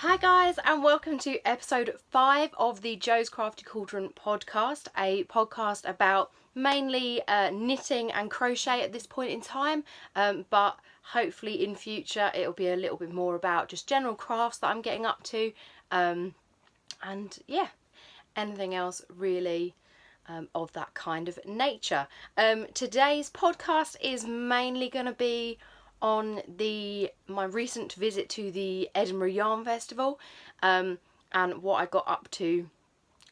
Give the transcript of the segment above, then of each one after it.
Hi guys, and welcome to episode 5 of the Jo's Crafty Cauldron podcast, a podcast about mainly knitting and crochet at this point in time, but hopefully in future it'll be a little bit more about just general crafts that I'm getting up to, and yeah, anything else really of that kind of nature. Today's podcast is mainly going to be on my recent visit to the Edinburgh Yarn Festival, and what I got up to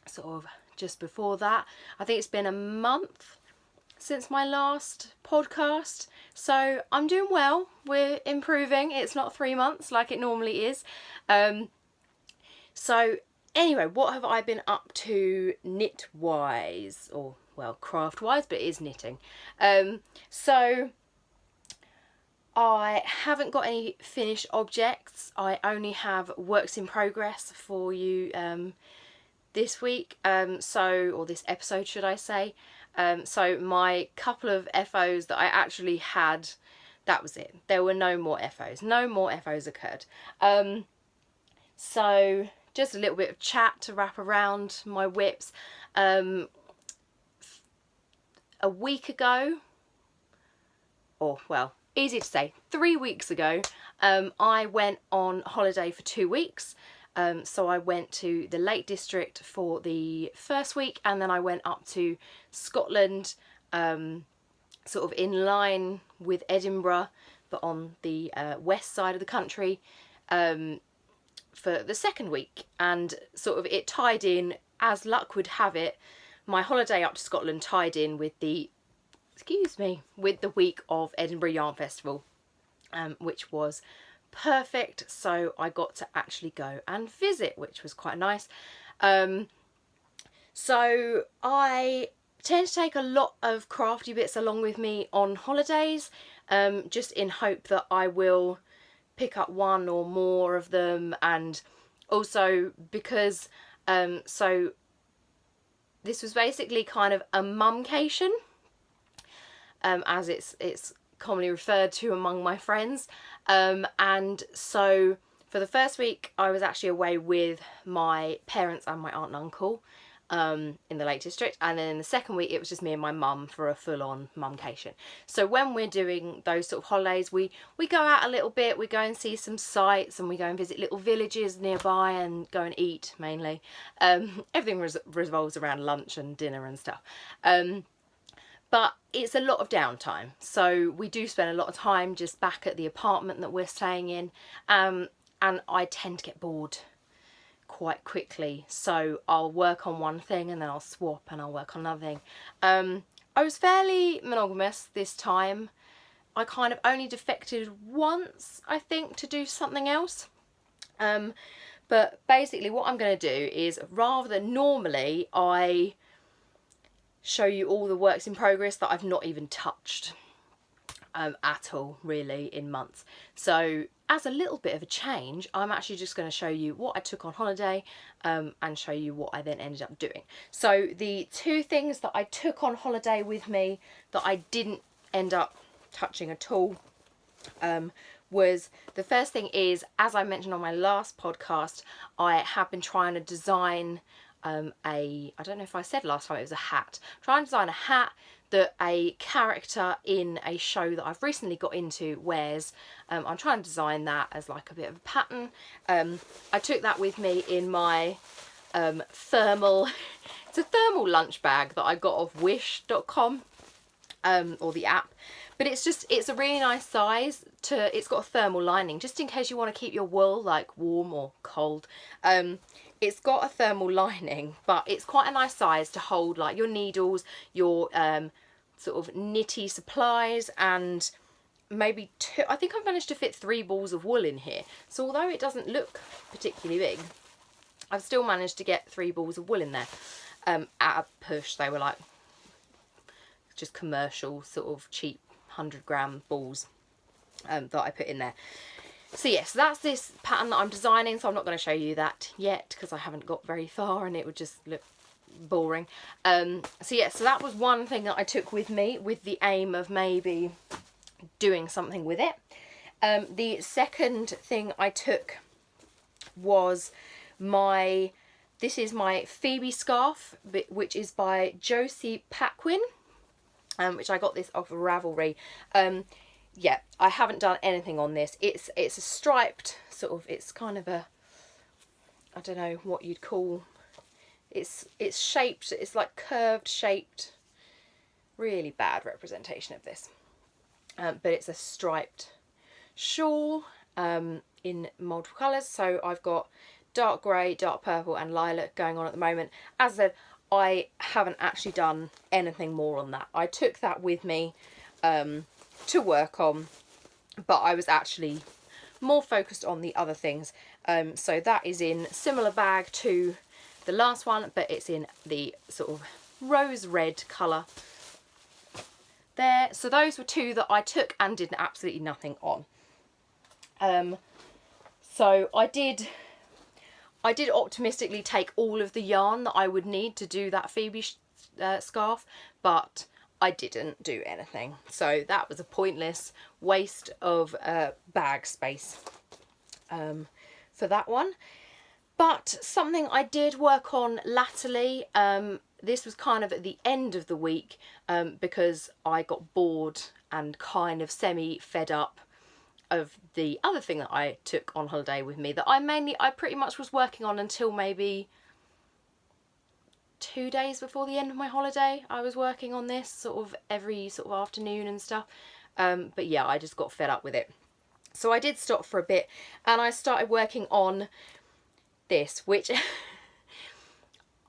sort of just before that. I think it's been a month since my last podcast, so I'm doing well. We're improving. It's not 3 months like it normally is. So anyway, what have I been up to knit wise, or well, craft wise, but it is knitting. So I haven't got any finished objects. I only have works in progress for you this week, or this episode should I say. So my couple of FOs that I actually had, that was it. There were no more FOs. No more FOs occurred. So just a little bit of chat to wrap around my whips. A week ago, or well, easy to say, 3 weeks ago, I went on holiday for 2 weeks. So I went to the Lake District for the first week, and then I went up to Scotland, sort of in line with Edinburgh, but on the west side of the country, for the second week. And sort of it tied in, as luck would have it, my holiday up to Scotland tied in with the week of Edinburgh Yarn Festival, which was perfect. So I got to actually go and visit, which was quite nice. So I tend to take a lot of crafty bits along with me on holidays, just in hope that I will pick up one or more of them. And also because so this was basically kind of a mumcation, as it's commonly referred to among my friends. And so for the first week I was actually away with my parents and my aunt and uncle in the Lake District, and then in the second week it was just me and my mum for a full-on mumcation. So when we're doing those sort of holidays, we go out a little bit, we go and see some sights, and we go and visit little villages nearby and go and eat mainly. Everything revolves around lunch and dinner and stuff. But it's a lot of downtime, so we do spend a lot of time just back at the apartment that we're staying in, and I tend to get bored quite quickly, so I'll work on one thing and then I'll swap and I'll work on another thing. I was fairly monogamous this time. I kind of only defected once, I think, to do something else. But basically what I'm going to do is, rather than normally I show you all the works in progress that I've not even touched at all really in months, so as a little bit of a change, I'm actually just going to show you what I took on holiday, and show you what I then ended up doing. So the two things that I took on holiday with me that I didn't end up touching at all, was, the first thing is, as I mentioned on my last podcast, I have been trying to design I don't know if I said last time, it was a hat. Trying to design a hat that a character in a show that I've recently got into wears. I'm trying to design that as like a bit of a pattern. I took that with me in my thermal, it's a thermal lunch bag that I got off wish.com, or the app. But it's a really nice size. It's got a thermal lining, just in case you want to keep your wool like warm or cold. It's got a thermal lining, but it's quite a nice size to hold like your needles, your sort of knitty supplies, and maybe I think I've managed to fit 3 balls of wool in here. So although it doesn't look particularly big, I've still managed to get 3 balls of wool in there at a push. They were like just commercial sort of cheap 100-gram balls that I put in there. So yes, that's this pattern that I'm designing, so I'm not going to show you that yet because I haven't got very far and it would just look boring. So yeah, so that was one thing that I took with me with the aim of maybe doing something with it. The second thing I took was this is my Phoebe scarf, which is by Josie Paquin, which I got this off of Ravelry. Yeah, I haven't done anything on this. It's a striped sort of, it's kind of a, I don't know what you'd call, it's shaped, it's like curved shaped, really bad representation of this. But it's a striped shawl in multiple colours. So I've got dark grey, dark purple and lilac going on at the moment. As I said, I haven't actually done anything more on that. I took that with me to work on, but I was actually more focused on the other things. So that is in similar bag to the last one, but it's in the sort of rose red colour there. So those were two that I took and did absolutely nothing on. So I did optimistically take all of the yarn that I would need to do that Phoebe scarf, but I didn't do anything. So that was a pointless waste of bag space for that one. But something I did work on latterly, this was kind of at the end of the week because I got bored and kind of semi-fed up of the other thing that I took on holiday with me that I pretty much was working on until maybe 2 days before the end of my holiday. I was working on this sort of every sort of afternoon and stuff. But yeah, I just got fed up with it. So I did stop for a bit and I started working on this, which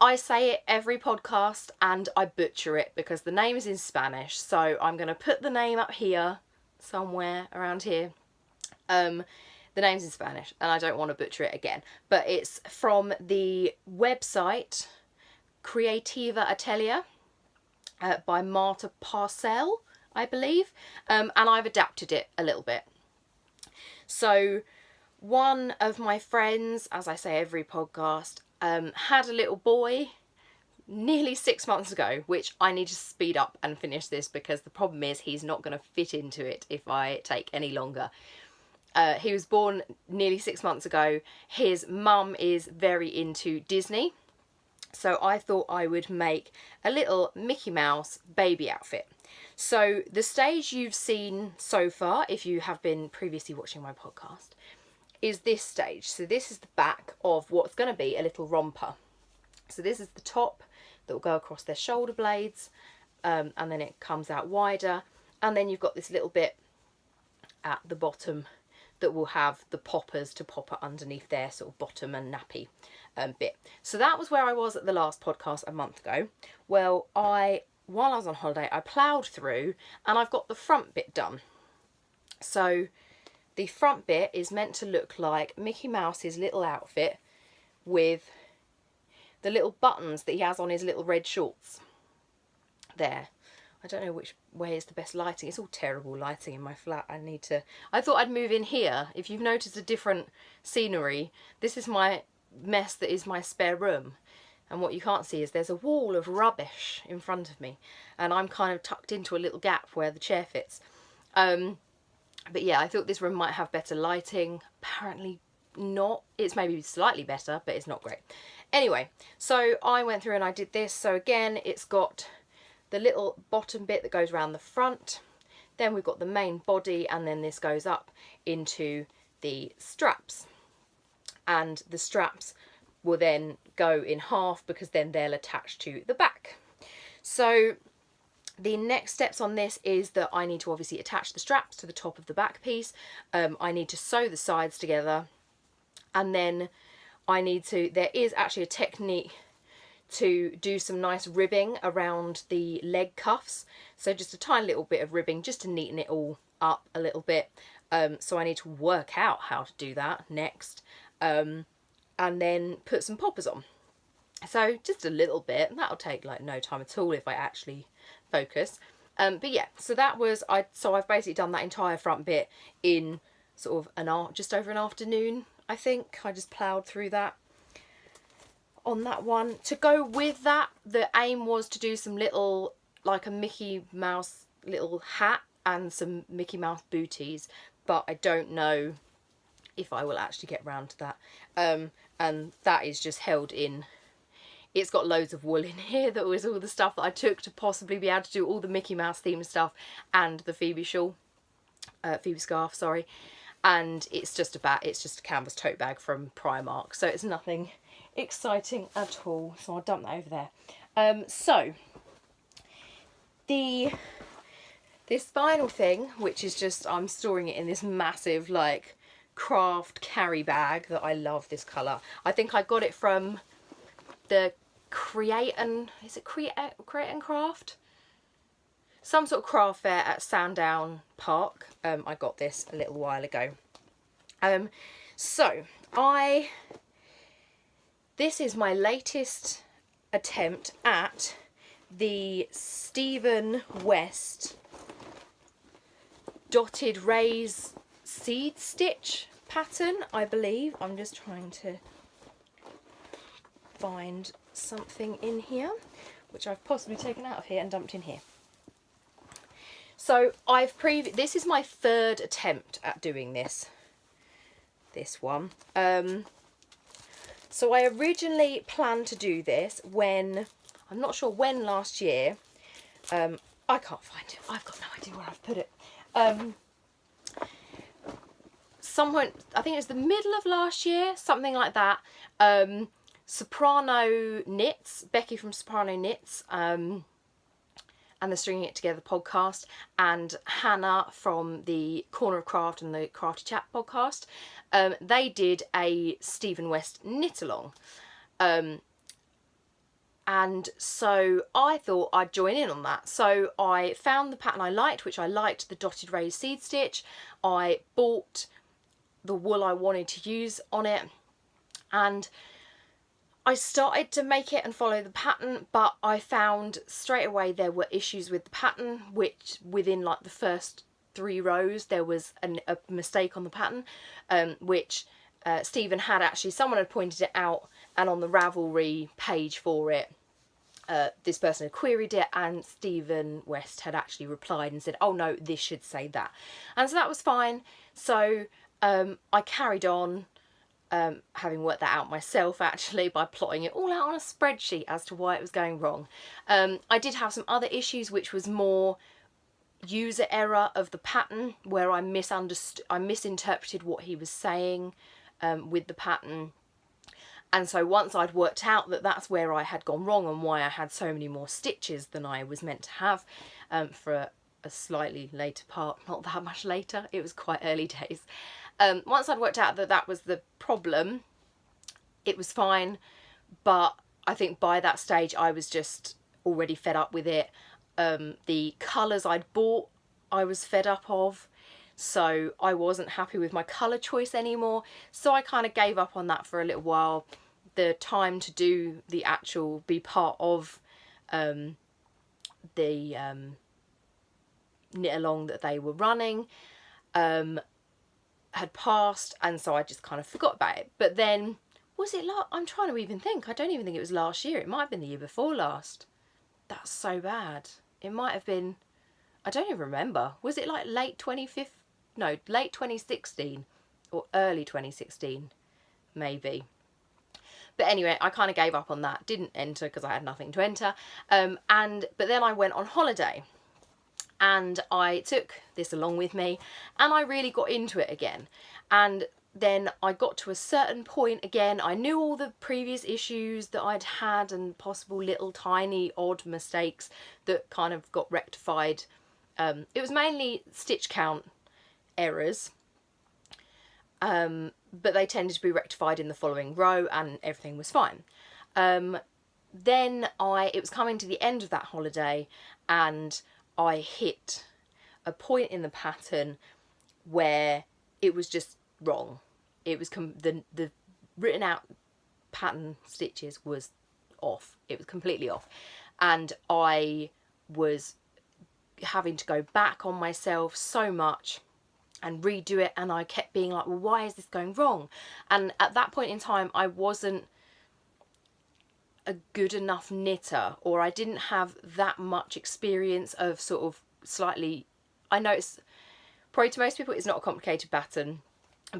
I say it every podcast and I butcher it because the name is in Spanish. So I'm going to put the name up here, somewhere around here. The name's in Spanish and I don't want to butcher it again. But it's from the website Creativa Atelier by Marta Parcell, I believe. And I've adapted it a little bit. So one of my friends, as I say every podcast, had a little boy nearly 6 months ago, which I need to speed up and finish this because the problem is he's not going to fit into it if I take any longer. He was born nearly 6 months ago. His mum is very into Disney. So I thought I would make a little Mickey Mouse baby outfit. So the stage you've seen so far, if you have been previously watching my podcast, is this stage. So this is the back of what's going to be a little romper. So this is the top that will go across their shoulder blades, and then it comes out wider. And then you've got this little bit at the bottom that will have the poppers to pop it underneath their sort of bottom and nappy bit. So that was where I was at the last podcast a month ago. Well, while I was on holiday, I ploughed through and I've got the front bit done. So the front bit is meant to look like Mickey Mouse's little outfit with the little buttons that he has on his little red shorts. There. I don't know which way is the best lighting. It's all terrible lighting in my flat. I thought I'd move in here. If you've noticed a different scenery, this is my mess that is my spare room. And what you can't see is there's a wall of rubbish in front of me. And I'm kind of tucked into a little gap where the chair fits. But yeah, I thought this room might have better lighting. Apparently not. It's maybe slightly better, but it's not great. Anyway, so I went through and I did this. So again, it's got the little bottom bit that goes around the front. Then we've got the main body, and then this goes up into the straps. And the straps will then go in half because then they'll attach to the back. So the next steps on this is that I need to obviously attach the straps to the top of the back piece. I need to sew the sides together, and then there is actually a technique to do some nice ribbing around the leg cuffs. So just a tiny little bit of ribbing just to neaten it all up a little bit. So I need to work out how to do that next. And then put some poppers on. So just a little bit. That'll take like no time at all if I actually focus. But yeah, so I've basically done that entire front bit in sort of just over an afternoon, I think. I just ploughed through that on that one. To go with that, the aim was to do some little, like a Mickey Mouse little hat and some Mickey Mouse booties, but I don't know if I will actually get round to that. And that is just held in, it's got loads of wool in here. That was all the stuff that I took to possibly be able to do all the Mickey Mouse themed stuff and the Phoebe shawl, Phoebe scarf, sorry. And it's just a canvas tote bag from Primark, so it's nothing exciting at all. So I'll dump that over there. So this final thing, which is just, I'm storing it in this massive like craft carry bag that I love this colour. I think I got it from the Create and Craft? Some sort of craft fair at Sandown Park. I got this a little while ago. So this is my latest attempt at the Stephen West dotted raise seed stitch pattern, I believe. I'm just trying to find something in here, which I've possibly taken out of here and dumped in here. So this is my third attempt at doing this one. So I originally planned to do this when, I'm not sure when last year, I can't find it, I've got no idea where I've put it. Someone, I think it was the middle of last year, something like that. Soprano Knits, Becky from Soprano Knits, and the Stringing It Together podcast, and Hannah from the Corner of Craft and the Crafty Chat podcast, they did a Stephen West knit along. And so I thought I'd join in on that. So I found the pattern I liked, which I liked the dotted raised seed stitch. I bought the wool I wanted to use on it, and I started to make it and follow the pattern, but I found straight away there were issues with the pattern, which within like the first 3 rows there was a mistake on the pattern, which Stephen had actually, someone had pointed it out, and on the Ravelry page for it, this person had queried it, and Stephen West had actually replied and said, oh no, this should say that. And so that was fine. So I carried on, having worked that out myself actually by plotting it all out on a spreadsheet as to why it was going wrong. I did have some other issues, which was more user error of the pattern, where I misinterpreted what he was saying with the pattern. And so once I'd worked out that that's where I had gone wrong and why I had so many more stitches than I was meant to have for a slightly later part, not that much later, it was quite early days. Once I'd worked out that that was the problem, it was fine, but I think by that stage I was just already fed up with it. The colours I'd bought I was fed up of, so I wasn't happy with my colour choice anymore, so I kind of gave up on that for a little while. The time to do the actual, be part of the knit along that they were running had passed, and so I just kind of forgot about it. But then, was it I'm trying to even think, I don't even think it was last year, it might have been the year before last. That's so bad. It might have been, I don't even remember, was it like late 2016 or early 2016 maybe. But anyway, I kind of gave up on that, didn't enter because I had nothing to enter, but then I went on holiday and I took this along with me and I really got into it again. And then I got to a certain point again, I knew all the previous issues that I'd had and possible little tiny odd mistakes that kind of got rectified. It was mainly stitch count errors, but they tended to be rectified in the following row and everything was fine. Then it was coming to the end of that holiday and I hit a point in the pattern where it was just wrong. It was the written out pattern stitches was off. It was completely off, and I was having to go back on myself so much and redo it, and I kept being like, well, why is this going wrong? And at that point in time I wasn't a good enough knitter, or I didn't have that much experience of sort of slightly, I know it's probably to most people it's not a complicated pattern,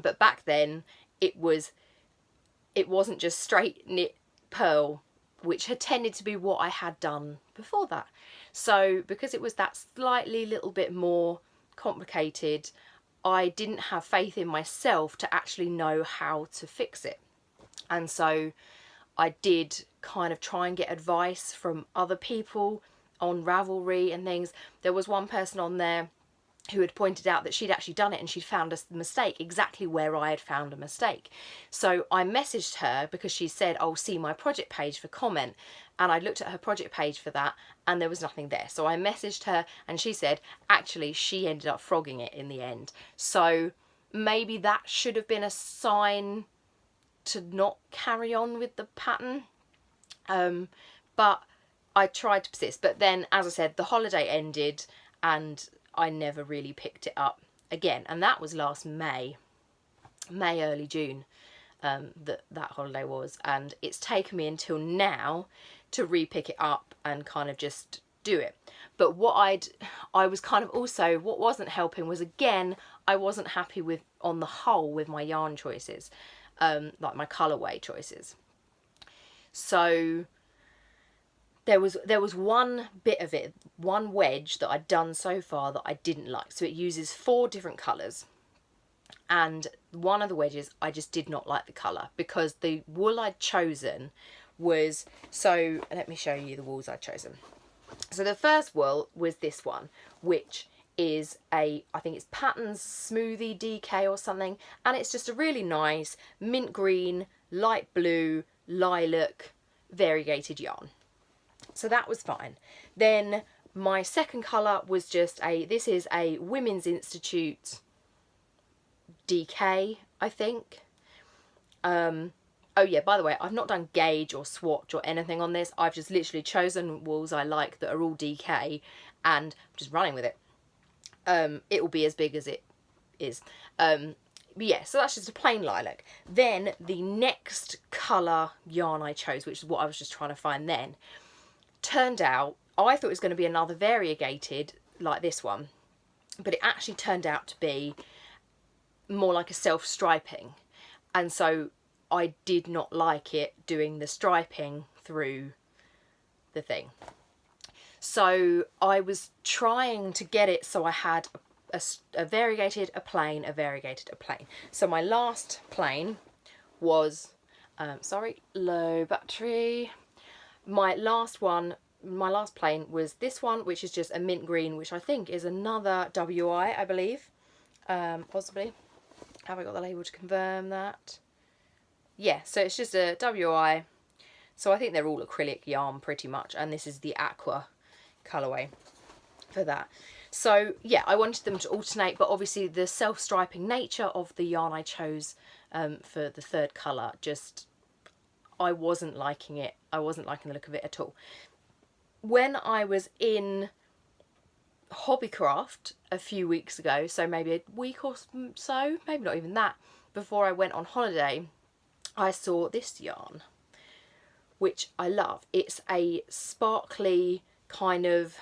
But back then it wasn't just straight knit pearl, which had tended to be what I had done before that. So because it was that slightly little bit more complicated, I didn't have faith in myself to actually know how to fix it. And so I did kind of try and get advice from other people on Ravelry and things. There was one person on there who had pointed out that she'd actually done it and she'd found a mistake exactly where I had found a mistake. So I messaged her because she said, "Oh, see my project page for comment." And I looked at her project page for that and there was nothing there. So I messaged her and she said, actually, she ended up frogging it in the end. So maybe that should have been a sign to not carry on with the pattern. But I tried to persist. But then, as I said, the holiday ended and I never really picked it up again. And that was last May, early June, that holiday was. And it's taken me until now to re-pick it up and kind of just do it. But what I was kind of also, what wasn't helping was, again, I wasn't happy with, on the whole, with my yarn choices, like my colourway choices. So there was one bit of it, one wedge that I'd done so far that I didn't like. So it uses 4 different colours. And one of the wedges, I just did not like the colour because the wool I'd chosen was, so let me show you the wools I'd chosen. So the first wool was this one, which is I think it's Patterns Smoothie DK or something. And it's just a really nice mint green, light blue, lilac, variegated yarn. So that was fine. Then my second colour was just this is a Women's Institute DK, I think. Oh yeah, by the way, I've not done gauge or swatch or anything on this. I've just literally chosen wools I like that are all DK and I'm just running with it. It will be as big as it is. But yeah, so that's just a plain lilac. Then the next colour yarn I chose, which is what I was just trying to find then, turned out, I thought it was going to be another variegated like this one, but it actually turned out to be more like a self-striping. And so I did not like it doing the striping through the thing. So I was trying to get it so I had a variegated, a plain, a variegated, a plain. So my last plain was, sorry, low battery. My last plain was this one, which is just a mint green, which I think is another WI, I believe, possibly. Have I got the label to confirm that? Yeah, so it's just a WI. So I think they're all acrylic yarn pretty much, and this is the aqua colourway for that. So yeah, I wanted them to alternate, but obviously the self-striping nature of the yarn I chose for the third colour, just, I wasn't liking it. I wasn't liking the look of it at all. When I was in Hobbycraft a few weeks ago, so maybe a week or so, maybe not even that, before I went on holiday, I saw this yarn, which I love. It's a sparkly kind of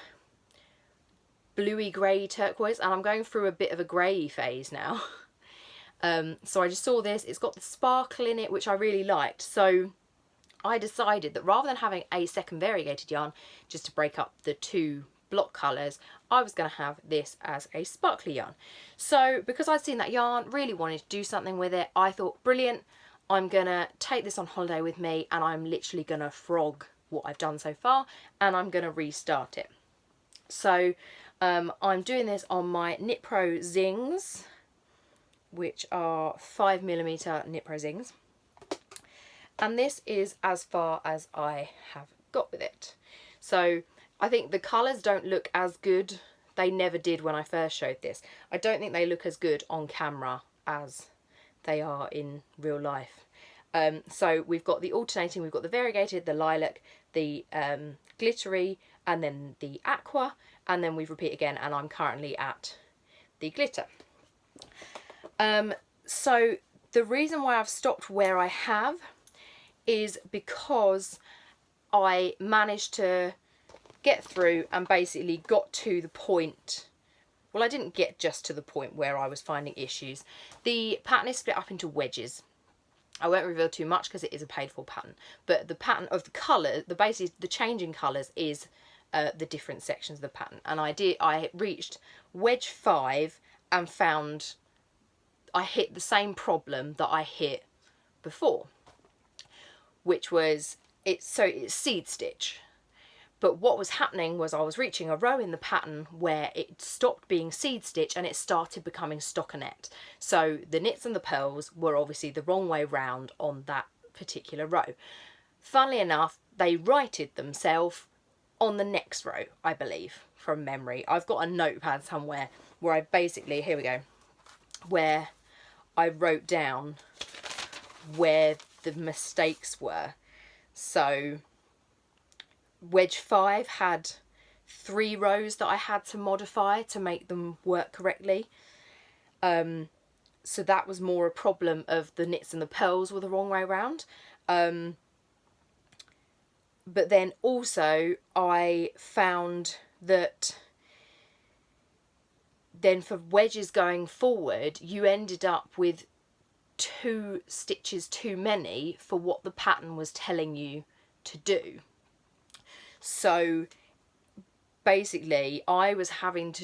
bluey grey turquoise, and I'm going through a bit of a grey phase now. So I just saw this, it's got the sparkle in it, which I really liked. So I decided that rather than having a second variegated yarn, just to break up the 2 block colours, I was going to have this as a sparkly yarn. So because I'd seen that yarn, really wanted to do something with it, I thought, brilliant, I'm going to take this on holiday with me and I'm literally going to frog what I've done so far and I'm going to restart it. So I'm doing this on my Knit Pro Zings, which are 5mm Knit Pro Zings. And this is as far as I have got with it. So I think the colours don't look as good. They never did when I first showed this. I don't think they look as good on camera as they are in real life. So we've got the alternating, we've got the variegated, the lilac, the glittery, and then the aqua, and then we've repeat again, and I'm currently at the glitter. So the reason why I've stopped where I have is because I managed to get through and basically got to the point well, I didn't get just to the point where I was finding issues. The pattern is split up into wedges. I won't reveal too much because it is a paid for pattern, but the pattern of the colour, the changing colours is the different sections of the pattern. And I reached wedge 5 and found I hit the same problem that I hit before, which was it's seed stitch. But what was happening was I was reaching a row in the pattern where it stopped being seed stitch and it started becoming stockinette. So the knits and the purls were obviously the wrong way round on that particular row. Funnily enough, they righted themselves on the next row, I believe, from memory. I've got a notepad somewhere where I basically, here we go, where I wrote down where the mistakes were. So wedge 5 had 3 rows that I had to modify to make them work correctly. So that was more a problem of the knits and the purls were the wrong way around. But then also I found that then for wedges going forward, you ended up with 2 stitches too many for what the pattern was telling you to do. So basically I was plotting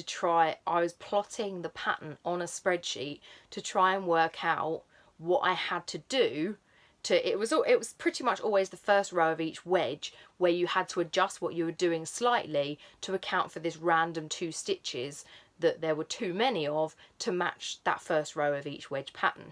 the pattern on a spreadsheet to try and work out what I had to do to, it was pretty much always the first row of each wedge where you had to adjust what you were doing slightly to account for this random 2 stitches that there were too many of to match that first row of each wedge pattern.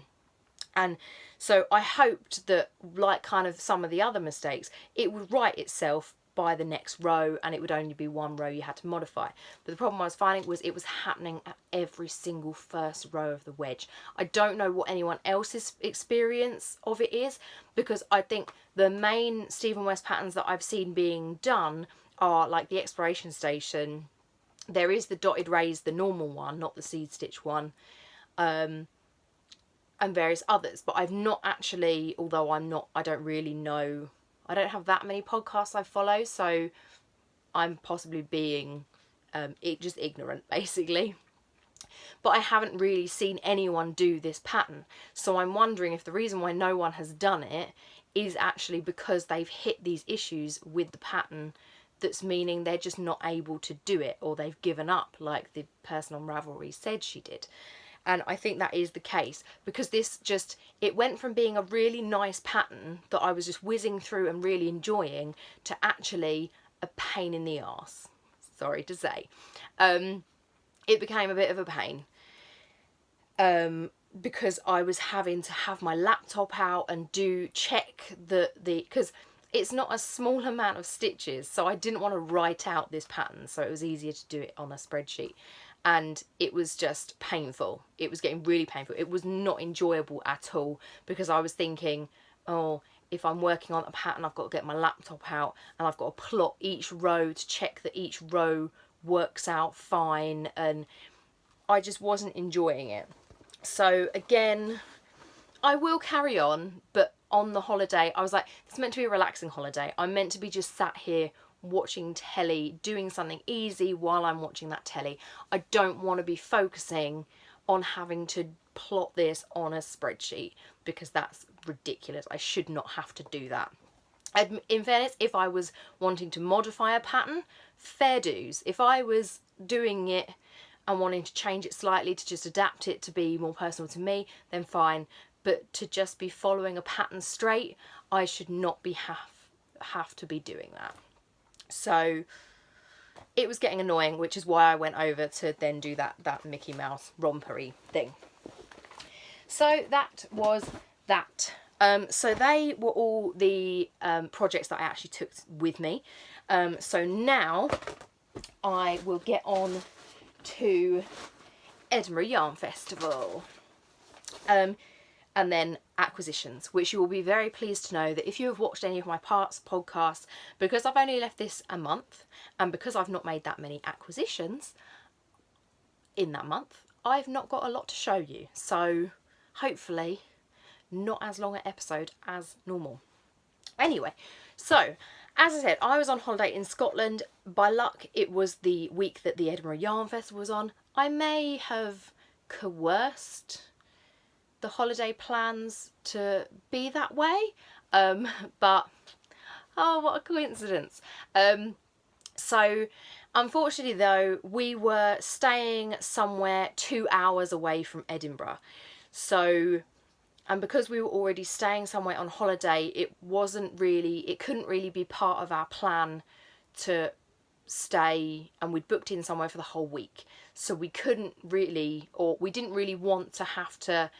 And so I hoped that, like kind of some of the other mistakes, it would right itself by the next row and it would only be 1 row you had to modify. But the problem I was finding was it was happening at every single first row of the wedge. I don't know what anyone else's experience of it is, because I think the main Stephen West patterns that I've seen being done are like the Exploration Station. There is the dotted rays, the normal one, not the seed stitch one, and various others. But I've not actually, although I don't really know, I don't have that many podcasts I follow, so I'm possibly being just ignorant, basically. But I haven't really seen anyone do this pattern. So I'm wondering if the reason why no one has done it is actually because they've hit these issues with the pattern that's meaning they're just not able to do it, or they've given up like the person on Ravelry said she did. And I think that is the case, because it went from being a really nice pattern that I was just whizzing through and really enjoying to actually a pain in the arse. Sorry to say. It became a bit of a pain. Because I was having to have my laptop out and check because it's not a small amount of stitches, so I didn't want to write out this pattern, so it was easier to do it on a spreadsheet. And it was just painful. It was getting really painful. It was not enjoyable at all, because I was thinking, oh, if I'm working on a pattern, I've got to get my laptop out and I've got to plot each row to check that each row works out fine, and I just wasn't enjoying it. So again, I will carry on, but on the holiday, I was like, it's meant to be a relaxing holiday. I'm meant to be just sat here watching telly, doing something easy while I'm watching that telly. I don't want to be focusing on having to plot this on a spreadsheet, because that's ridiculous. I should not have to do that. In fairness, if I was wanting to modify a pattern, fair dues. If I was doing it and wanting to change it slightly to just adapt it to be more personal to me, then fine. But to just be following a pattern straight, I should not be have to be doing that. So it was getting annoying, which is why I went over to then do that Mickey Mouse rompery thing. So that was that. So they were all the projects that I actually took with me. So now I will get on to Edinburgh Yarn Festival. And then acquisitions, which you will be very pleased to know that if you have watched any of my past podcasts, because I've only left this a month, and because I've not made that many acquisitions in that month, I've not got a lot to show you. So hopefully not as long an episode as normal. Anyway, so as I said, I was on holiday in Scotland. By luck, it was the week that the Edinburgh Yarn Festival was on. I may have coerced the holiday plans to be that way, but oh, what a coincidence. So unfortunately though, we were staying somewhere 2 hours away from Edinburgh. So, and because we were already staying somewhere on holiday, it couldn't really be part of our plan to stay, and we'd booked in somewhere for the whole week. So we couldn't really, or we didn't really want to have to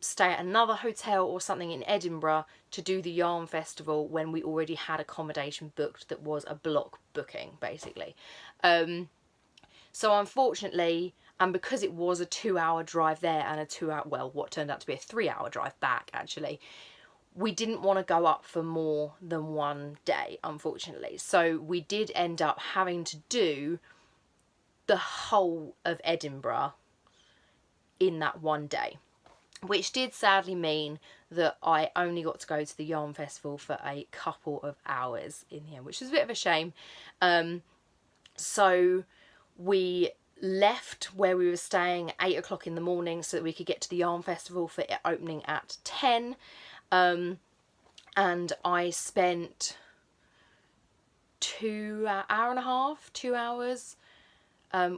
stay at another hotel or something in Edinburgh to do the yarn festival when we already had accommodation booked that was a block booking, basically. So unfortunately, and because it was a 2-hour drive there and a 2-hour, well, what turned out to be a 3-hour drive back, actually, we didn't want to go up for more than one day, unfortunately. So we did end up having to do the whole of Edinburgh in that one day, which did sadly mean that I only got to go to the yarn festival for a couple of hours in the end, which was a bit of a shame. So we left where we were staying at 8 o'clock in the morning so that we could get to the yarn festival for it opening at 10. And I spent 2 hours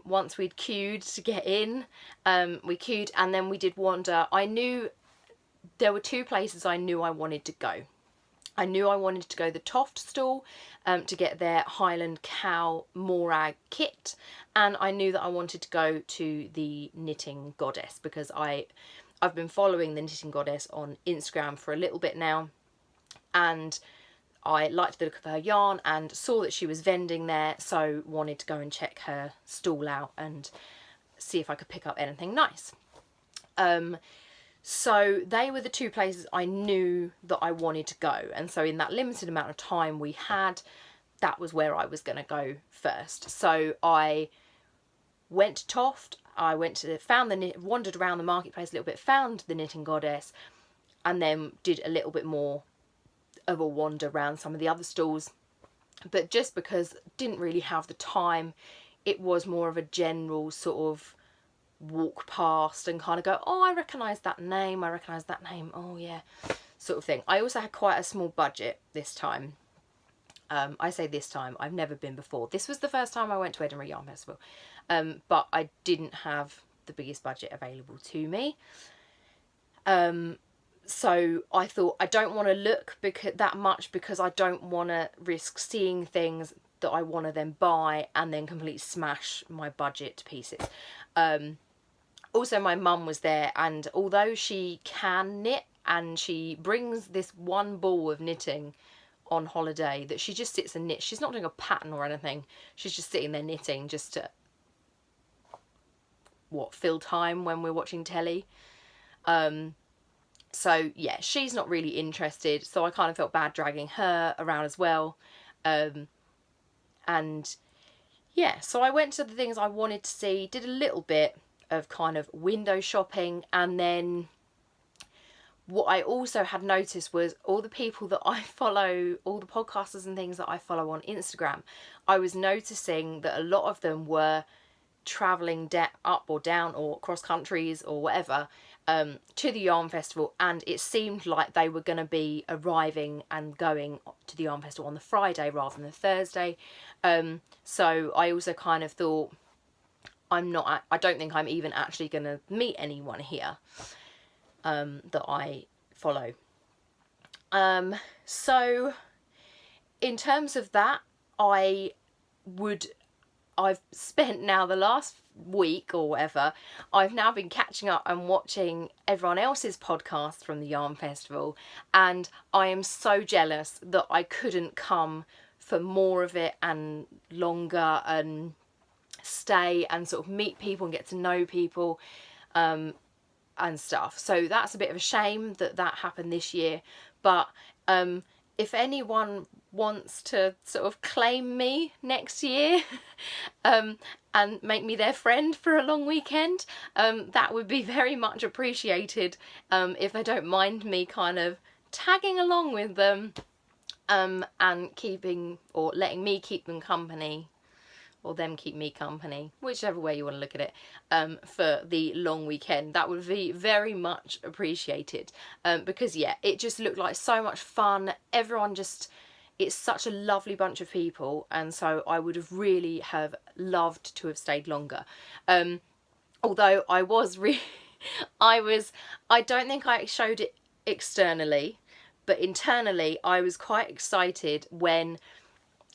once we'd queued to get in. We queued and then we did wander. I knew there were 2 places I knew I wanted to go. I knew I wanted to go the Toft stall to get their Highland Cow Morag kit, and I knew that I wanted to go to the Knitting Goddess because I've been following the Knitting Goddess on Instagram for a little bit now, and I liked the look of her yarn and saw that she was vending there, so wanted to go and check her stall out and see if I could pick up anything nice. So they were the 2 places I knew that I wanted to go, and so in that limited amount of time we had, that was where I was going to go first. So I went to Toft, I wandered around the marketplace a little bit, found the Knitting Goddess, and then did a little bit more of a wander around some of the other stalls. But just because I didn't really have the time, it was more of a general sort of walk past and kind of go, oh, I recognise that name, oh yeah, sort of thing. I also had quite a small budget this time. I say this time, I've never been before. This was the first time I went to Edinburgh Yarn Festival, but I didn't have the biggest budget available to me. So I thought I don't want to look that much because I don't want to risk seeing things that I want to then buy and then completely smash my budget to pieces. Also, my mum was there, and although she can knit and she brings this one ball of knitting on holiday that she just sits and knits, she's not doing a pattern or anything, she's just sitting there knitting just to fill time when we're watching telly. So yeah, she's not really interested, so I kind of felt bad dragging her around as well. And yeah, so I went to the things I wanted to see, did a little bit of kind of window shopping, and then what I also had noticed was all the people that I follow, all the podcasters and things that I follow on Instagram, I was noticing that a lot of them were travelling up or down or cross countries or whatever to the Yarn Festival, and it seemed like they were going to be arriving and going to the Yarn Festival on the Friday rather than the Thursday. So I also kind of thought, I don't think I'm even actually going to meet anyone here that I follow. So in terms of that, I've spent now the last week or whatever, I've now been catching up and watching everyone else's podcast from the Yarn Festival, and I am so jealous that I couldn't come for more of it and longer and stay and sort of meet people and get to know people and stuff. So that's a bit of a shame that happened this year, but if anyone wants to sort of claim me next year and make me their friend for a long weekend, that would be very much appreciated, if they don't mind me kind of tagging along with them and letting me keep them company or them keep me company, whichever way you want to look at it, for the long weekend. That would be very much appreciated, because yeah, it just looked like so much fun. Everyone just, it's such a lovely bunch of people, and so I would have really have loved to have stayed longer. Although I was really, I don't think I showed it externally, but internally I was quite excited when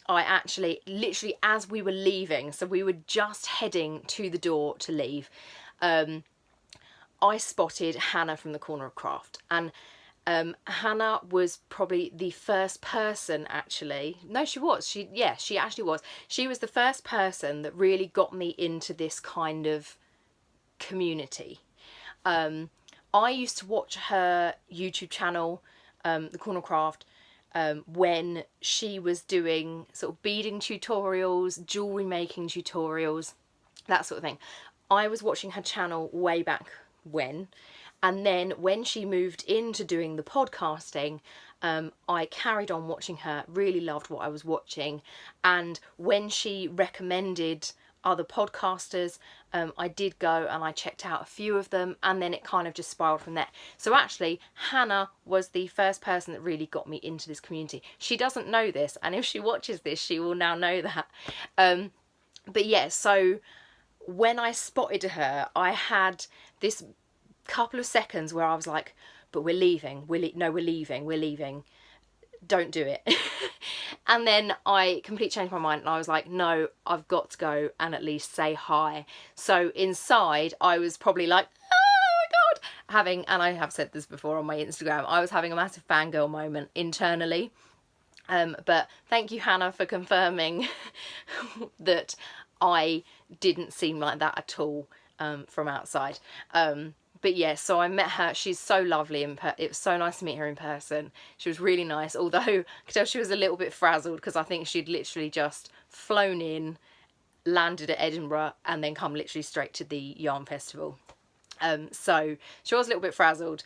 I actually, literally as we were leaving, so we were just heading to the door to leave, I spotted Hannah from the Corner of Craft, and Hannah was probably the first person, actually, no, she actually was. She was the first person that really got me into this kind of community. I used to watch her YouTube channel, The Corner of Craft, when she was doing sort of beading tutorials, jewellery making tutorials, that sort of thing. I was watching her channel way back when, and then when she moved into doing the podcasting, I carried on watching her, really loved what I was watching, and when she recommended other podcasters, I did go and I checked out a few of them, and then it kind of just spiraled from there. So actually Hannah was the first person that really got me into this community. She doesn't know this, and if she watches this she will now know that. But yeah, so when I spotted her, I had this couple of seconds where I was like, but we're leaving, we're leaving, don't do it. And then I completely changed my mind and I was like, no, I've got to go and at least say hi. So inside I was probably like, oh my god, having, and I have said this before on my Instagram, I was having a massive fangirl moment internally. But thank you, Hannah, for confirming that I didn't seem like that at all, from outside. But yeah, so I met her. She's so lovely. It was so nice to meet her in person. She was really nice, although I could tell she was a little bit frazzled because I think she'd literally just flown in, landed at Edinburgh, and then come literally straight to the yarn festival. So she was a little bit frazzled.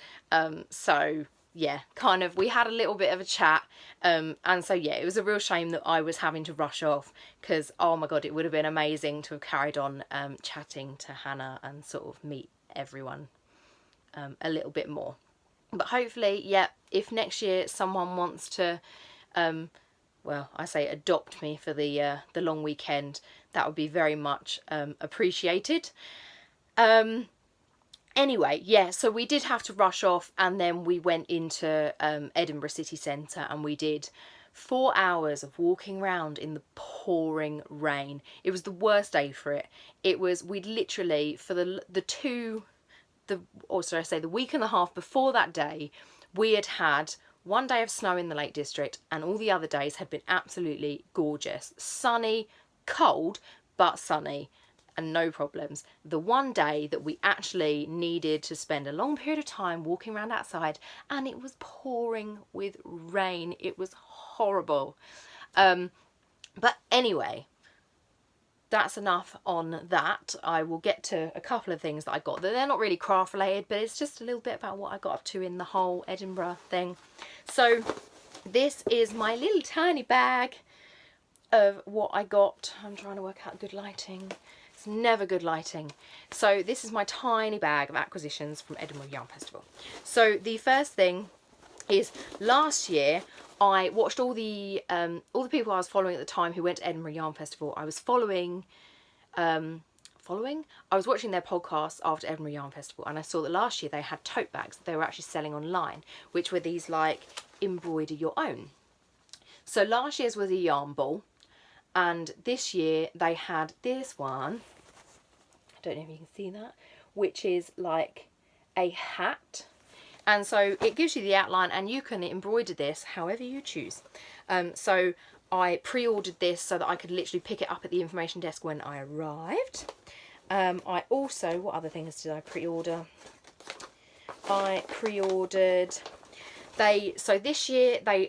So yeah, kind of, we had a little bit of a chat. And so yeah, it was a real shame that I was having to rush off because, oh my god, it would have been amazing to have carried on chatting to Hannah and sort of meet everyone a little bit more. But hopefully, yeah, if next year someone wants to, well, I say adopt me for the long weekend, that would be very much appreciated. Anyway, yeah, so we did have to rush off, and then we went into Edinburgh city centre, and we did 4 hours of walking around in the pouring rain. It was the worst day for it. It was, we'd literally, for the week and a half before that day, we had 1 day of snow in the Lake District, and all the other days had been absolutely gorgeous. Sunny, cold, but sunny, and no problems. The one day that we actually needed to spend a long period of time walking around outside, and it was pouring with rain. It was horrible. But anyway, that's enough on that. I will get to a couple of things that I got. They're not really craft related, but it's just a little bit about what I got up to in the whole Edinburgh thing. So this is my little tiny bag of what I got. I'm trying to work out good lighting. It's never good lighting. So this is my tiny bag of acquisitions from Edinburgh Yarn Festival. So the first thing is, last year I watched all the people I was following at the time who went to Edinburgh Yarn Festival. I was I was watching their podcast after Edinburgh Yarn Festival, and I saw that last year they had tote bags that they were actually selling online, which were these like embroider your own. So last year's was a yarn ball, and this year they had this one, I don't know if you can see that, which is like a hat. And so it gives you the outline, and you can embroider this however you choose. So I pre-ordered this so that I could literally pick it up at the information desk when I arrived. I also, what other things did I pre-order? I pre-ordered, so this year I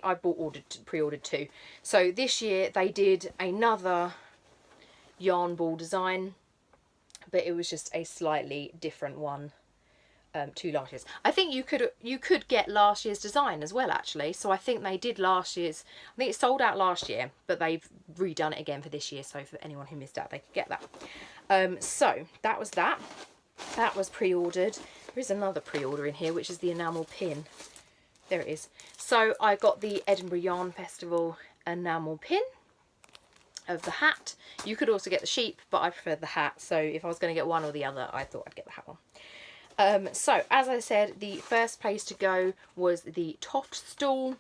pre-ordered two. So this year they did another yarn ball design, but it was just a slightly different one. to last year's. I think you could get last year's design as well, actually. So I think they did last year's. I think it sold out last year, but they've redone it again for this year. So for anyone who missed out, they could get that. So that was that. That was pre-ordered. There is another pre-order in here, which is the enamel pin. There it is. So I got the Edinburgh Yarn Festival enamel pin of the hat. You could also get the sheep, but I preferred the hat. So if I was going to get one or the other, I thought I'd get the hat one. So as I said, the first place to go was the Toft stall,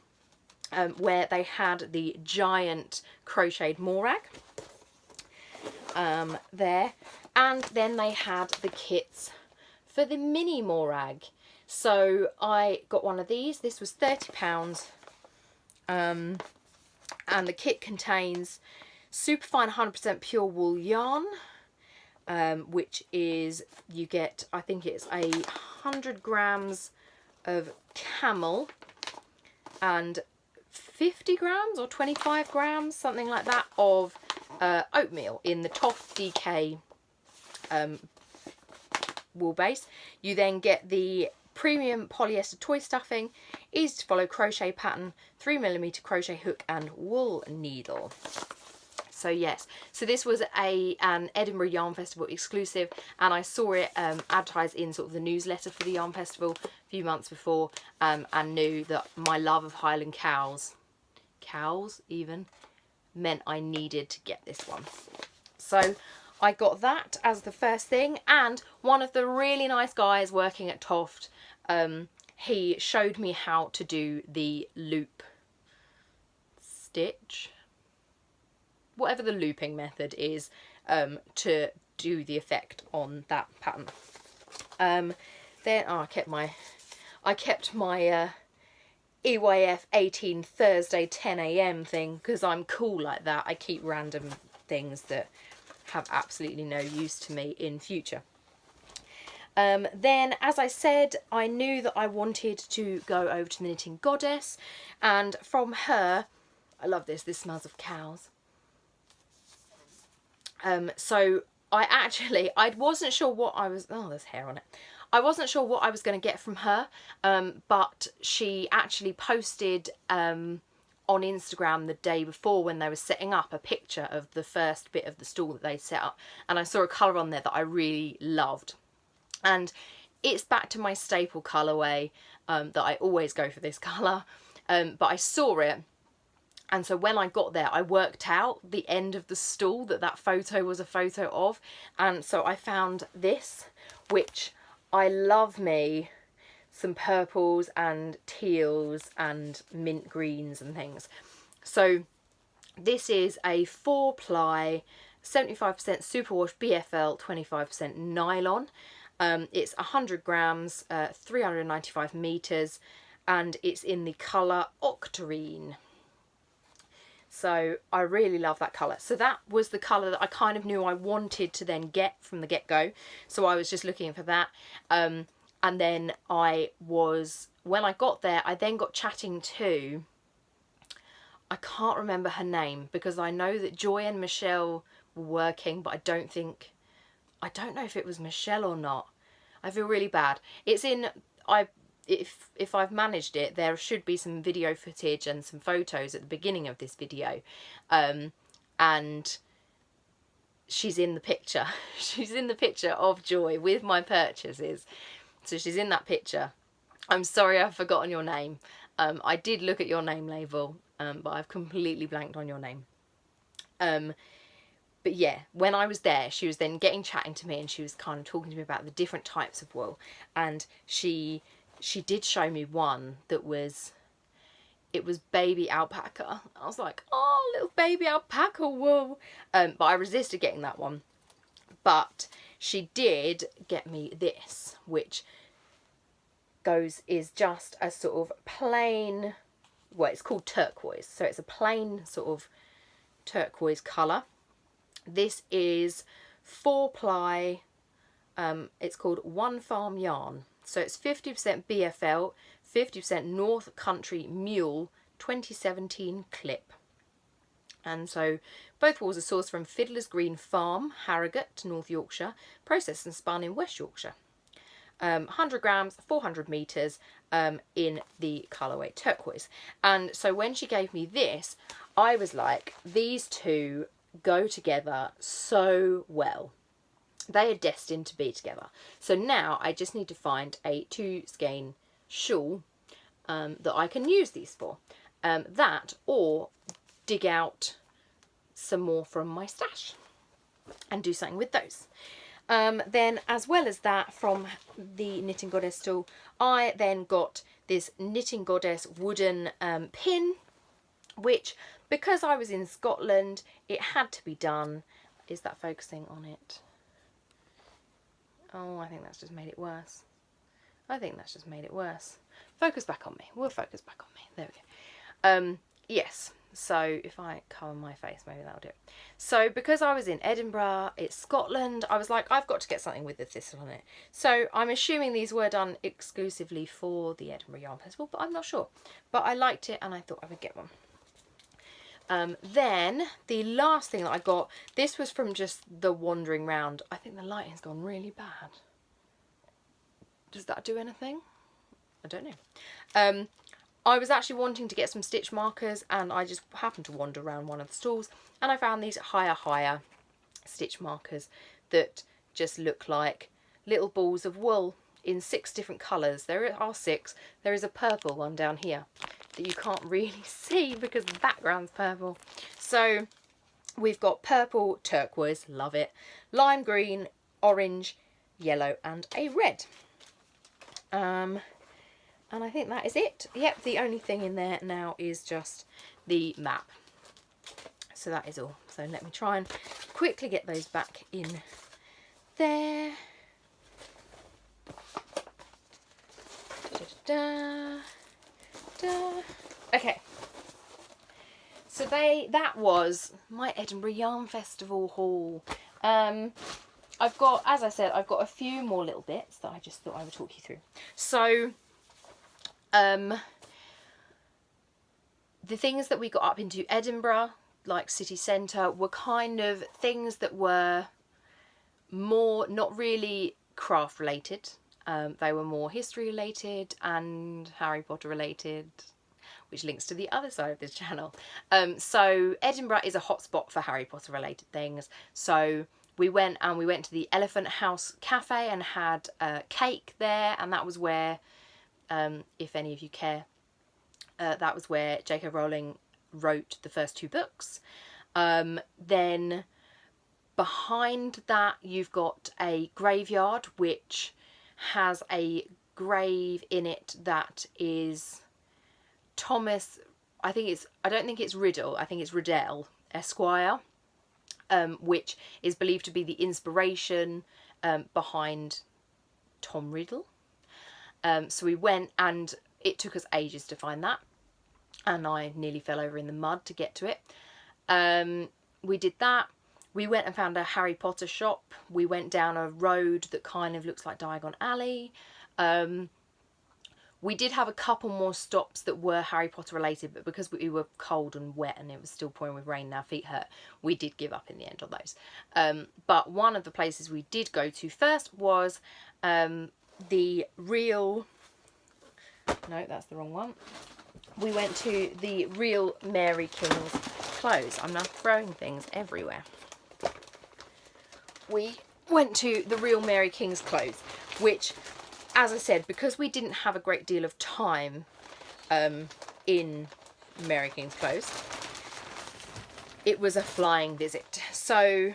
where they had the giant crocheted morag there, and then they had the kits for the mini morag. So I got one of these. This was £30, and the kit contains superfine 100% pure wool yarn, which is, you get, I think it's 100 grams of camel and 50 grams or 25 grams, something like that, of oatmeal in the Toft DK wool base. You then get the premium polyester toy stuffing, easy to follow crochet pattern, 3mm crochet hook and wool needle. So yes, so this was an Edinburgh Yarn Festival exclusive, and I saw it advertised in sort of the newsletter for the Yarn Festival a few months before, and knew that my love of Highland cows even, meant I needed to get this one. So I got that as the first thing, and one of the really nice guys working at Toft, he showed me how to do the loop stitch, whatever the looping method is, to do the effect on that pattern. Then I kept my EYF 18 Thursday 10 AM thing, because I'm cool like that. I keep random things that have absolutely no use to me in future. Then, as I said, I knew that I wanted to go over to the Knitting Goddess, and from her, I love this smells of cows. So I wasn't sure what I was, oh, there's hair on it. I wasn't sure what I was going to get from her, but she actually posted on Instagram the day before, when they were setting up, a picture of the first bit of the stall that they set up, and I saw a colour on there that I really loved, and it's back to my staple colourway, that I always go for this colour, but I saw it, and so when I got there I worked out the end of the stall that photo was a photo of, and so I found this, which I love me some purples and teals and mint greens and things. So this is a 4-ply 75% superwash BFL 25% nylon. It's 100 grams, 395 meters, and it's in the colour Octarine. So I really love that colour. So that was the colour that I kind of knew I wanted to then get from the get-go. So I was just looking for that. And then when I got there, I then got chatting to, I can't remember her name, because I know that Joy and Michelle were working, but I don't know if it was Michelle or not. I feel really bad. It's in, if I've managed it, there should be some video footage and some photos at the beginning of this video, and she's in the picture. She's in the picture of Joy with my purchases, so she's in that picture. I'm sorry I've forgotten your name. I did look at your name label, but I've completely blanked on your name. But yeah, when I was there, she was then chatting to me, and she was kind of talking to me about the different types of wool, and she did show me one that was, it was baby alpaca. I was like, oh, little baby alpaca wool. But I resisted getting that one. But she did get me this, which is just a sort of plain, well, it's called turquoise. So it's a plain sort of turquoise colour. This is 4-ply, it's called One Farm Yarn. So it's 50% BFL, 50% North Country Mule 2017 clip. And so both wools are sourced from Fiddler's Green Farm, Harrogate, North Yorkshire, processed and spun in West Yorkshire. 100 grams, 400 meters, in the colorway turquoise. And so when she gave me this, I was like, these two go together so well. They are destined to be together. So now I just need to find a 2 skein shawl that I can use these for. That, or dig out some more from my stash and do something with those. Then, as well as that, from the Knitting Goddess stall, I then got this Knitting Goddess wooden pin, which, because I was in Scotland, it had to be done. Is that focusing on it? Oh, I think that's just made it worse. I think that's just made it worse. Focus back on me. We'll focus back on me. There we go. Yes. So if I cover my face, maybe that'll do it. So because I was in Edinburgh, it's Scotland, I was like, I've got to get something with the thistle on it. So I'm assuming these were done exclusively for the Edinburgh Yarn Festival, but I'm not sure. But I liked it and I thought I would get one. Then the last thing that I got, this was from just the wandering round. I think the lighting's gone really bad. Does that do anything? I don't know. I was actually wanting to get some stitch markers, and I just happened to wander around one of the stalls and I found these higher stitch markers that just look like little balls of wool in 6 different colours. There are 6. There is a purple one down here that you can't really see because the background's purple. So we've got purple, turquoise, love it, lime green, orange, yellow and a red. And I think that is it. Yep, the only thing in there now is just the map. So that is all. So let me try and quickly get those back in there. Da, da, da. Okay. So that was my Edinburgh Yarn Festival haul. I've got, as I said, I've got a few more little bits that I just thought I would talk you through. So the things that we got up into Edinburgh, like city centre, were kind of things that were more not really craft related. They were more history related and Harry Potter related, which links to the other side of this channel. So Edinburgh is a hotspot for Harry Potter related things. So we went to the Elephant House Cafe and had cake there, and that was where, if any of you care, that was where J.K. Rowling wrote the first 2 books. Then behind that you've got a graveyard which has a grave in it that is Thomas, I don't think it's Riddle, I think it's Riddell Esquire, which is believed to be the inspiration behind Tom Riddle. So we went, and it took us ages to find that, and I nearly fell over in the mud to get to it. We did that. We went and found a Harry Potter shop. We went down a road that kind of looks like Diagon Alley. We did have a couple more stops that were Harry Potter related, but because we were cold and wet and it was still pouring with rain and our feet hurt, we did give up in the end on those. But one of the places we did go to first was the real, no, that's the wrong one. We went to the real Mary King's Close. I'm now throwing things everywhere. We went to the real Mary King's Close, which, as I said, because we didn't have a great deal of time in Mary King's Close, it was a flying visit. So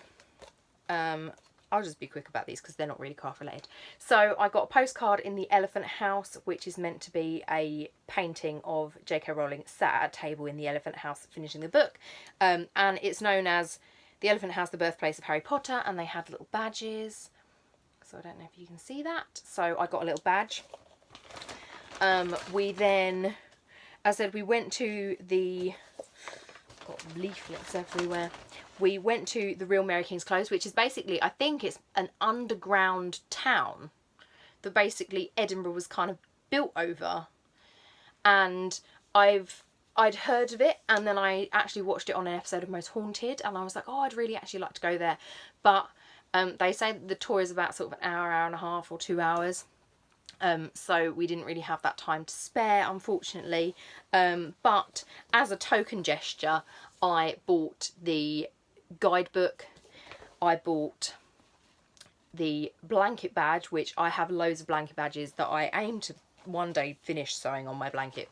I'll just be quick about these because they're not really craft related. So I got a postcard in the Elephant House, which is meant to be a painting of J.K. Rowling sat at a table in the Elephant House finishing the book. And it's known as the Elephant House, the birthplace of Harry Potter, and they had little badges. So I don't know if you can see that. So I got a little badge. We then, as I said, we went to the, got leaflets everywhere. We went to the real Mary King's Close, which is basically, I think it's an underground town that basically Edinburgh was kind of built over. And I'd heard of it, and then I actually watched it on an episode of Most Haunted, and I was like, oh, I'd really actually like to go there. But they say that the tour is about sort of an hour, hour and a half or 2 hours. So we didn't really have that time to spare, unfortunately. But as a token gesture, I bought the guidebook. I bought the blanket badge, which I have loads of blanket badges that I aim to one day finish sewing on my blanket,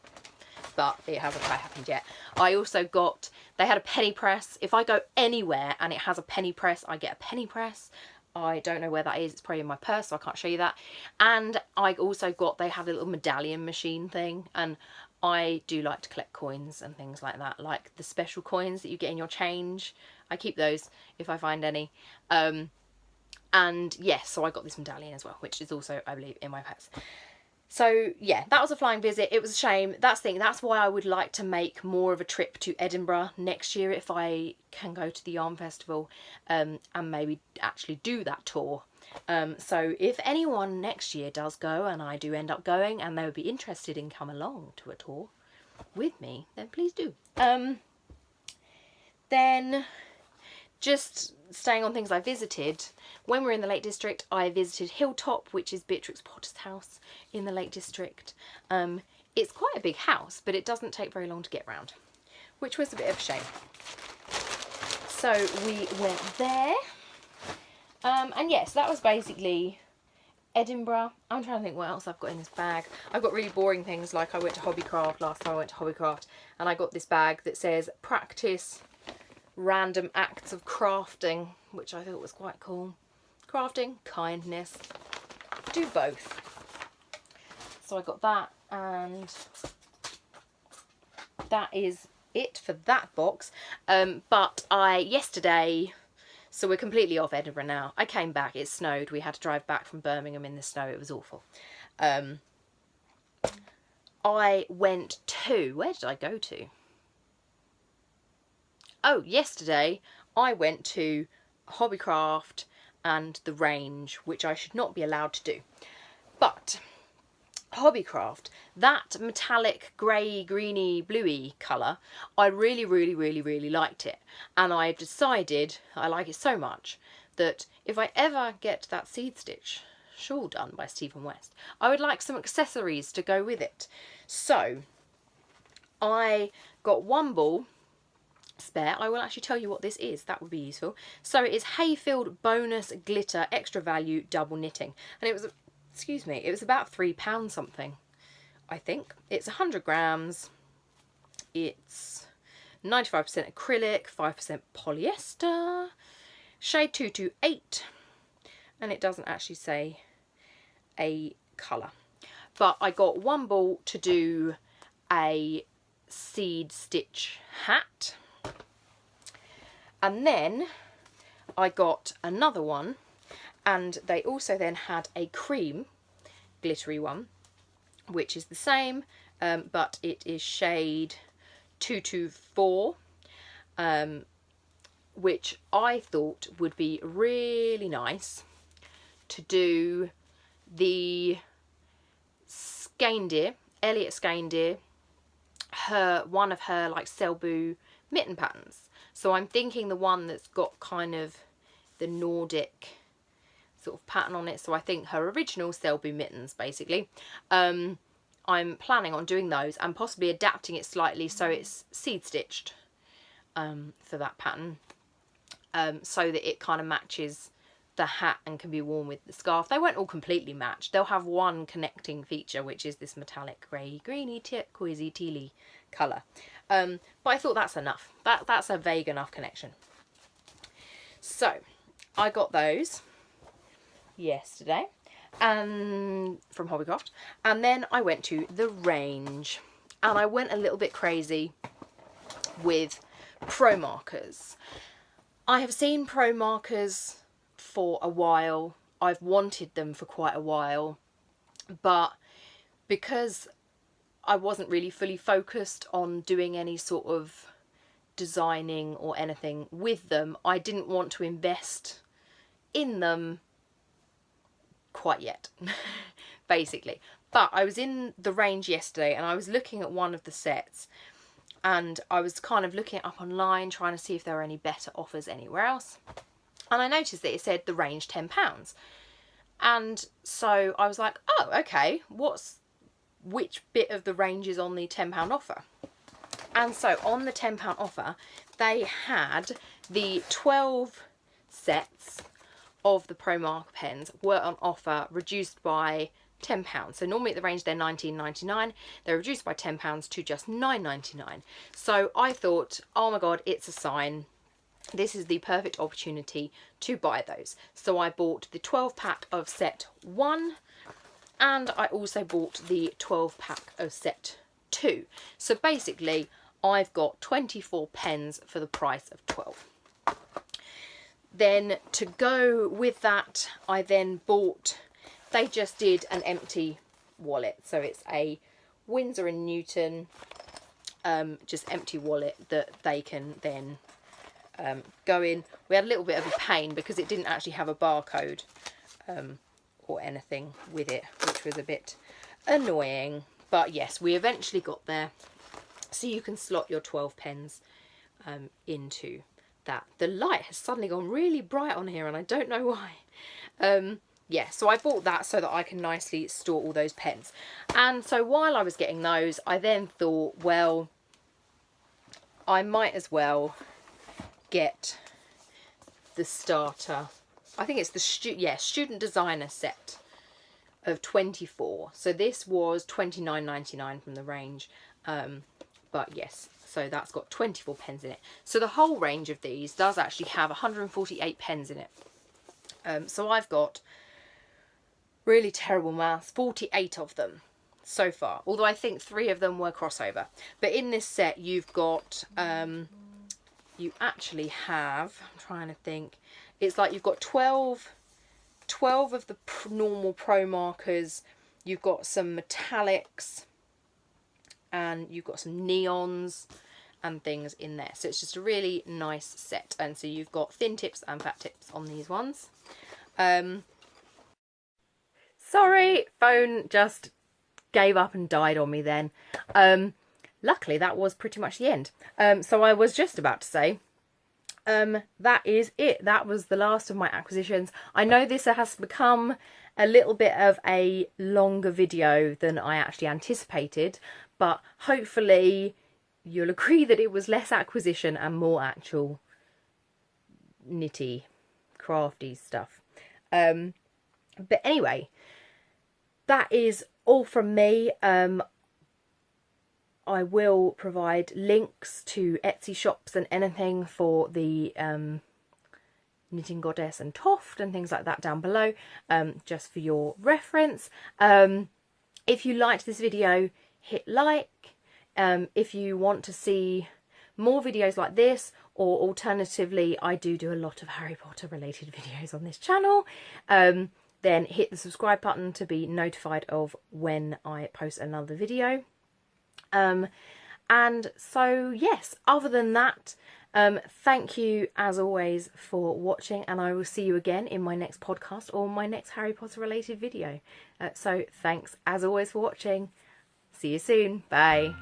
but it hasn't quite happened yet. I also got, they had a penny press. If I go anywhere and it has a penny press, I get a penny press. I don't know where that is, it's probably in my purse, so I can't show you that. And I also got, they had a little medallion machine thing, and I do like to collect coins and things like that, like the special coins that you get in your change. I keep those if I find any. And yes, so I got this medallion as well, which is also, I believe, in my purse. So yeah, that was a flying visit. It was a shame. That's why I would like to make more of a trip to Edinburgh next year if I can go to the Yarn Festival, and maybe actually do that tour. So if anyone next year does go, and I do end up going, and they would be interested in come along to a tour with me, then please do. Then just staying on things I visited. When we were in the Lake District, I visited Hilltop, which is Beatrix Potter's house in the Lake District. It's quite a big house, but it doesn't take very long to get round, which was a bit of a shame. So we went there. And yes, that was basically Edinburgh. I'm trying to think what else I've got in this bag. I've got really boring things, like I went to Hobbycraft last time I went to Hobbycraft, and I got this bag that says practice random acts of crafting, which I thought was quite cool. Crafting, kindness, do both. So I got that, and that is it for that box. But yesterday, so we're completely off Edinburgh now. I came back, it snowed, we had to drive back from Birmingham in the snow, it was awful. I went to, where did I go to? Oh, yesterday I went to Hobbycraft and the Range, which I should not be allowed to do. But Hobbycraft, that metallic grey, greeny, bluey colour, I really, really, really, really liked it. And I've decided, I like it so much, that if I ever get that seed stitch shawl done by Stephen West, I would like some accessories to go with it. So I got one ball spare. I will actually tell you what this is, that would be useful. So it is Hayfield Bonus Glitter Extra Value Double Knitting, and it was, excuse me, it was about £3 something, I think. It's 100 grams, it's 95% acrylic, 5% polyester, shade 228, and it doesn't actually say a colour. But I got one ball to do a seed stitch hat, and then I got another one, and they also then had a cream glittery one, which is the same, but it is shade 224, which I thought would be really nice to do the Skein-Deer, Elliot Skein-Deer, one of her like Selbu mitten patterns. So I'm thinking the one that's got kind of the Nordic sort of pattern on it. So I think her original Selbu mittens, basically. I'm planning on doing those and possibly adapting it slightly so it's seed stitched for that pattern, so that it kind of matches the hat and can be worn with the scarf. They won't all completely match. They'll have one connecting feature, which is this metallic grey, greeny, turquoisey, tealy colour. But I thought that's enough. That's a vague enough connection. So I got those yesterday and from Hobbycraft, and then I went to the Range, and I went a little bit crazy with pro markers. I have seen pro markers for a while. I've wanted them for quite a while, but because I wasn't really fully focused on doing any sort of designing or anything with them, I didn't want to invest in them quite yet, basically. But I was in the Range yesterday and I was looking at one of the sets, and I was kind of looking it up online, trying to see if there were any better offers anywhere else. And I noticed that it said the Range £10. And so I was like, oh, okay, which bit of the range is on the £10 offer? And so on the £10 offer, they had the 12 sets of the Pro Marker pens were on offer, reduced by £10. So normally at the range they're £19.99. They're reduced by £10 to just £9.99. So I thought, oh my god, it's a sign. This is the perfect opportunity to buy those. So I bought the 12 pack of set 1, and I also bought the 12 pack of set 2. So basically I've got 24 pens for the price of 12. Then to go with that, I then bought, they just did an empty wallet. So it's a Winsor & Newton, just empty wallet that they can then go in. We had a little bit of a pain because it didn't actually have a barcode or anything with it, which was a bit annoying. But yes, we eventually got there. So you can slot your 12 pens into that. The light has suddenly gone really bright on here and I don't know why. Yeah, so I bought that so that I can nicely store all those pens. And so while I was getting those, I then thought, well, I might as well get the starter. I think it's the student designer set of 24. So this was £29.99 from the range. But yes, so that's got 24 pens in it. So the whole range of these does actually have 148 pens in it. So I've got, really terrible maths, 48 of them so far. Although I think 3 of them were crossover. But in this set you've got, you actually have, I'm trying to think, it's like you've got 12 of the normal Pro markers, you've got some metallics, and you've got some neons and things in there. So it's just a really nice set. And so you've got thin tips and fat tips on these ones. Sorry, phone just gave up and died on me then. Luckily that was pretty much the end. So I was just about to say, that is it. That was the last of my acquisitions. I know this has become a little bit of a longer video than I actually anticipated, but hopefully you'll agree that it was less acquisition and more actual nitty, crafty stuff. But anyway, that is all from me. I will provide links to Etsy shops and anything for the Knitting Goddess and Toft and things like that down below, just for your reference. If you liked this video, hit like. If you want to see more videos like this, or alternatively, I do a lot of Harry Potter related videos on this channel, then hit the subscribe button to be notified of when I post another video. And so yes, other than that, thank you as always for watching, and I will see you again in my next podcast or my next Harry Potter related video. So thanks as always for watching. See you soon. Bye.